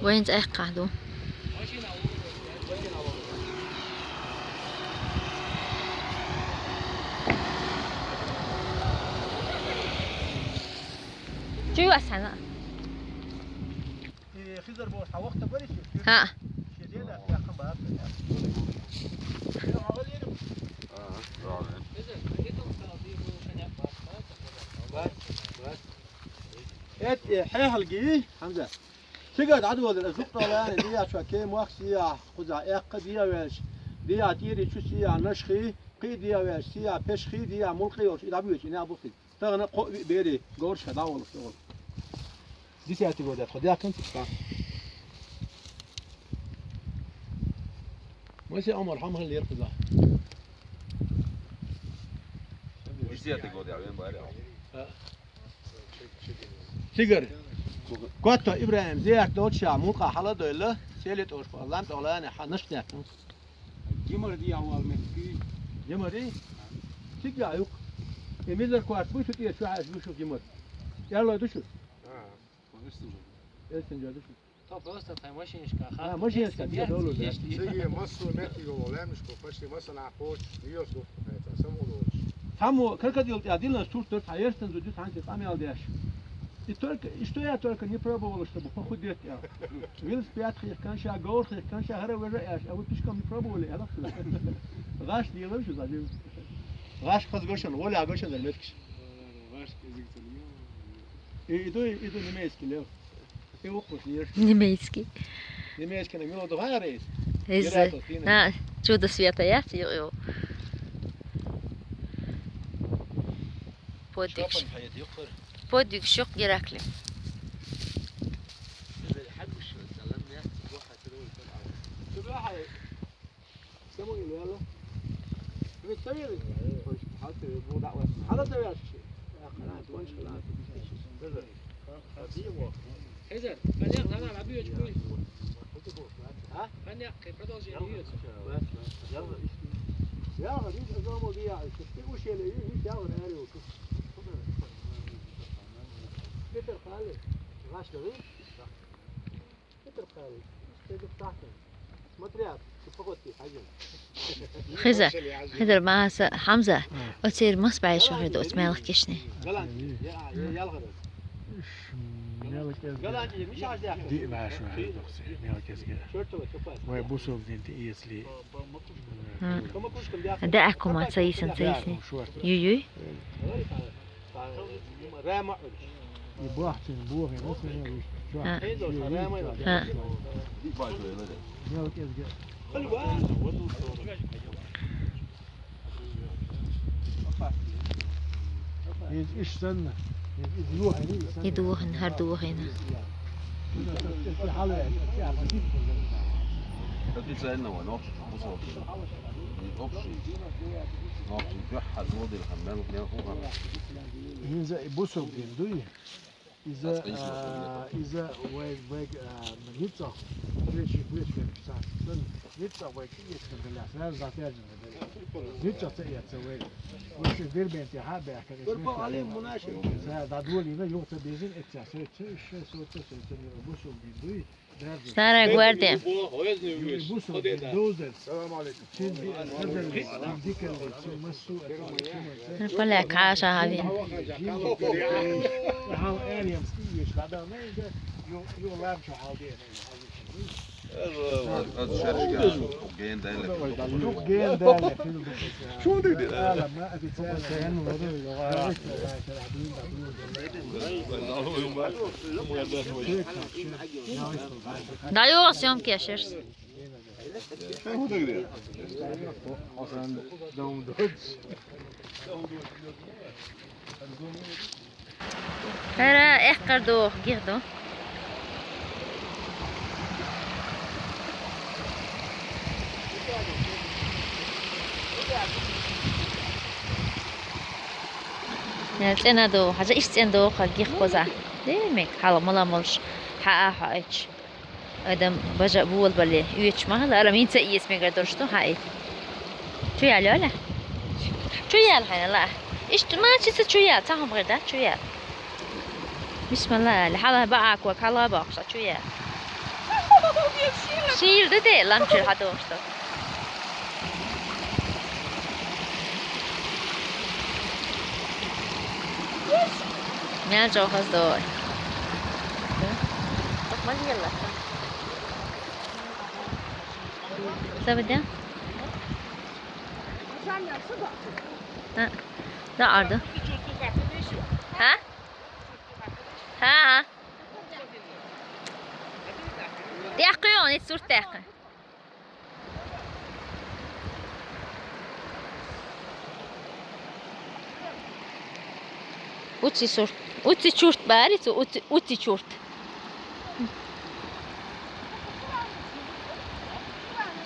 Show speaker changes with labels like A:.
A: وين قاعدوا جو أسحنا
B: خضر بوش وقت بريش
A: ها
B: ات حيحلقي حمزة تقعد عدو الزق طالعين دي شو كيم وقسيا خذا اق دي ويش دي تيري شو سيا نشخي قي دي ويش سيا بشخي دي ملقي وش اذا بيوش انا ابوخي تغنى قو بيري غورش داول شغل دي سياتي غودات خديها كنت ماشي عمر حمر اللي يركض له
C: Siete gode ja vem bare.
B: تقر قطة إبراهيم زيك دوتشا موقع حلا دوله سيلت أوش فلان تولاني حنشتك
D: جمر دي أول مسكي
B: جمري تقع يوك يميزر كوارت بوشو تيه شو عايز بوشو جمر يلا دوشو استنجا دوشو
E: To prosto taj mašiniška hata.
B: mašinska dija dolu
D: سيجي مصر متي ولا مش كوفشي مثلا عقوش يوسف سمو دوش
B: Само крокодил один штук тот хаестен зуди санки сами алдяш. И только и что я только не пробовал, чтобы похудеть. Вил спят их канша гор, их канша хара вера, а вы пешком не пробовали, а так. Гаш делаешь что задел. Гаш хазгошен, воля агошен дерметкиш. Иду немецкий лев. И укуш ешь.
A: немецкий
B: Немецкий на минуту гарейс.
A: إذا чудо света я يو بوديك شوق جراكلي
E: Ezer, banyak nana labi uç kuy. Banyak продолжение идет.
B: يا غادي نظامو ديال واش اللي يا غادي بيتر خالي غاش لغي بيتر خالي تقدر تحكي مطريات تفقدتي حاجه
A: خزر مع حمزة أصير مصبعي شهر دوت مالك كشني
B: قلان يا الغرب قلان مش عايز ياخذ
F: دي مع شو هاي دوخسي مالك يسجل
B: شورتو وشوفات
F: وي بوسوك دي يسلي
B: كما كنتم بياخذ
A: دعكم ما تسيسن تسيسني يوي
B: رامع
F: يبوحتن بوغي نسمي
A: ها
C: Die bij je willen.
F: مالك يسجل ايش سنة
A: يدوهن هردوهن
C: Dat is een nou een optie. Die optie. Nog een جحد موديل حمال وكان فوق.
F: ينزل بوسوك دوي إذا واج منيتة فليش ساعة نيتة واج يسكن بالأسرار ذاتها نيتة تسوي وش دير بنتي حابة كان
B: برفع عليهم مناشر
F: إذا دولي ما يوقت بيزن إتساسوي تسوي بوسوك دوي
A: Старая гвардия.
F: بوسوك دوزر السلام عليكم ديك اللي مسوق
A: كلها عاشا هذين
F: how aliens is dat dan nee je laat je al die
C: Dat is serieus. Geen delen.
F: nog geen dalen
C: Şunu dedi.
F: لا ما اتسال كان
A: دايو سيوم كيشرس
C: Şunu dedi.
A: هرا اخردو غيردو نتنادو حاجة إيش تندو خلقي خوزا ديمك حالا ملا ملش حقا حايش Adam baca bol bale üç mahal ara min se ismi gardorsto hay. Çuyal öyle. Çuyal hayla. İşte ma çisi çuyal tamam garda çuyal. Bismillah hala baak ve hala baksa çuyal. Şiir de değil lan çür hadi olsun. Nerede o hazır? Bak mal yalla. Sabit Ha. Ne ardı? Ha? Ha. Daqqiyon, hiç surt daqqi. Uti surt. Uti çurt bari, uti çurt.